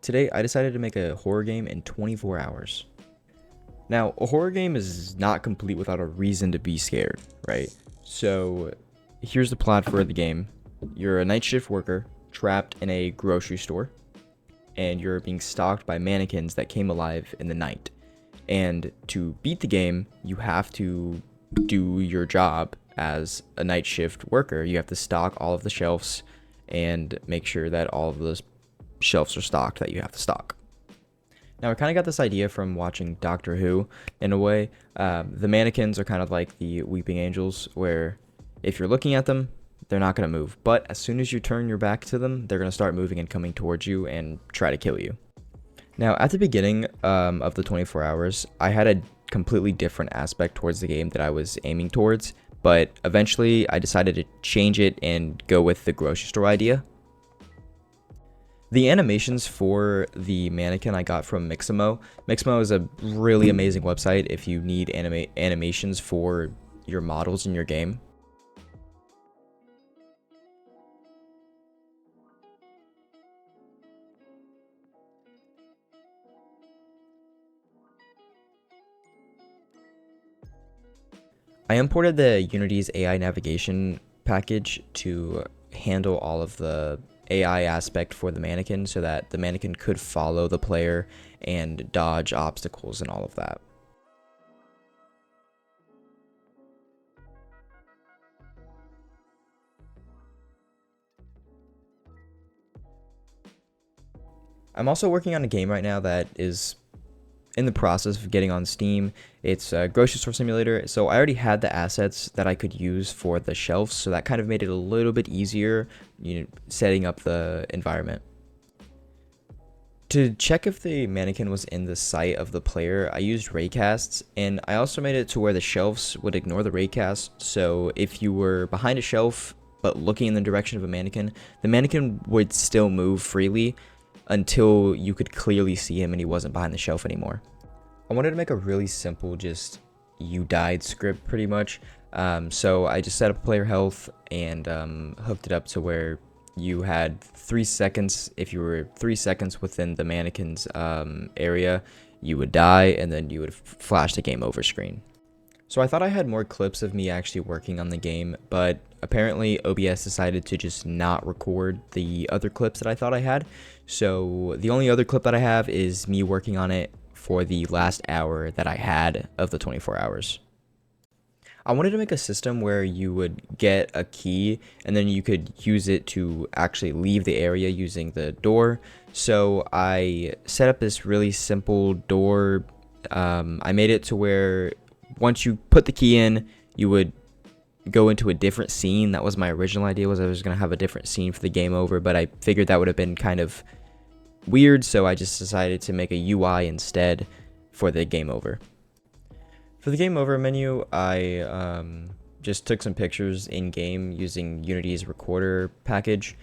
Today I decided to make a horror game in 24 hours. Now, a horror game is not complete without a reason to be scared, right? So, here's the plot for the game. You're a night shift worker trapped in a grocery store, and you're being stalked by mannequins that came alive in the night. And to beat the game, you have to do your job as a night shift worker. You have to stock all of the shelves and make sure that all of those shelves are stocked that you have to stock. Now, I kind of got this idea from watching Doctor Who in a way. The mannequins are kind of like the weeping angels, where if you're looking at them, they're not going to move. But as soon as you turn your back to them, they're going to start moving and coming towards you and try to kill you. Now, at the beginning of the 24 hours, I had a completely different aspect towards the game that I was aiming towards. But eventually, I decided to change it and go with the grocery store idea. The animations for the mannequin I got from Mixamo. Mixamo is a really amazing website if you need animations for your models in your game. I imported the Unity's AI navigation package to handle all of the AI aspect for the mannequin so that the mannequin could follow the player and dodge obstacles and all of that. I'm also working on a game right now that is in the process of getting on Steam. It's a grocery store simulator, so I already had the assets that I could use for the shelves, so that kind of made it a little bit easier, setting up the environment. To check if the mannequin was in the sight of the player, I used raycasts, and I also made it to where the shelves would ignore the raycast, so if you were behind a shelf but looking in the direction of a mannequin, the mannequin would still move freely until you could clearly see him and he wasn't behind the shelf anymore. I wanted to make a really simple, just you died script pretty much. So I just set up player health and hooked it up to where you had 3 seconds. If you were 3 seconds within the mannequin's area, you would die, and then you would flash the game over screen. So I thought I had more clips of me actually working on the game, but apparently OBS decided to just not record the other clips that I thought I had. So the only other clip that I have is me working on it for the last hour that I had of the 24 hours. I wanted to make a system where you would get a key and then you could use it to actually leave the area using the door. So I set up this really simple door. I made it to where once you put the key in, you would go into a different scene. That was my original idea, was I was going to have a different scene for the game over, but I figured that would have been kind of weird, so I just decided to make a UI instead for the game over. For the game over menu, I just took some pictures in game using Unity's recorder package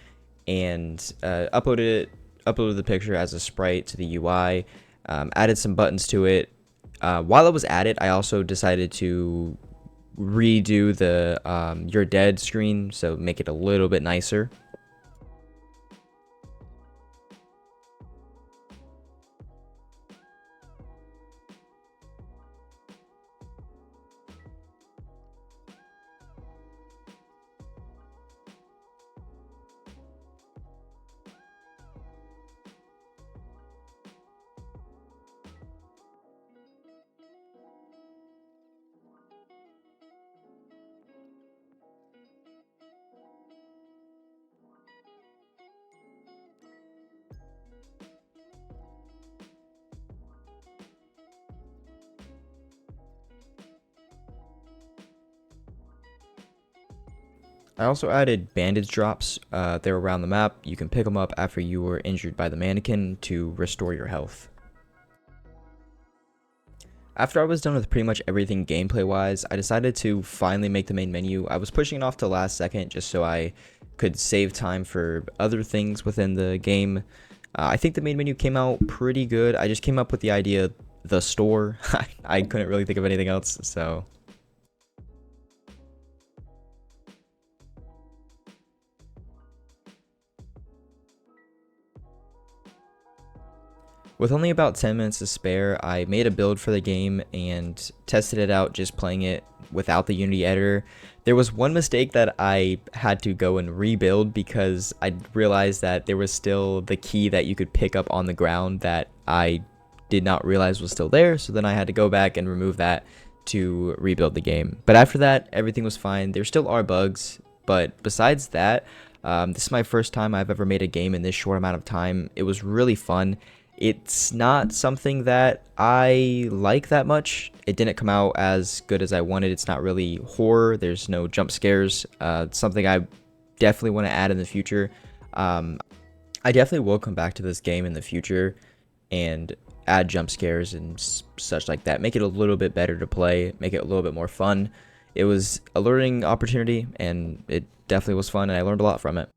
and uploaded the picture as a sprite to the UI, added some buttons to it. While I was at it, I also decided to redo the "You're Dead" screen, so make it a little bit nicer. I also added bandage drops. They're around the map. You can pick them up after you were injured by the mannequin to restore your health. After I was done with pretty much everything gameplay wise, I decided to finally make the main menu. I was pushing it off to last second just so I could save time for other things within the game. I think the main menu came out pretty good. I just came up with the idea, the store. I couldn't really think of anything else, so With only about 10 minutes to spare, I made a build for the game and tested it out just playing it without the Unity editor. There was one mistake that I had to go and rebuild because I realized that there was still the key that you could pick up on the ground that I did not realize was still there, so then I had to go back and remove that to rebuild the game. But after that, everything was fine. There still are bugs, but besides that, this is my first time I've ever made a game in this short amount of time. It was really fun. It's not something that I like that much. It didn't come out as good as I wanted. It's not really horror. There's no jump scares. Something I definitely want to add in the future. I definitely will come back to this game in the future and add jump scares and such like that. Make it a little bit better to play. Make it a little bit more fun. It was a learning opportunity, and it definitely was fun, and I learned a lot from it.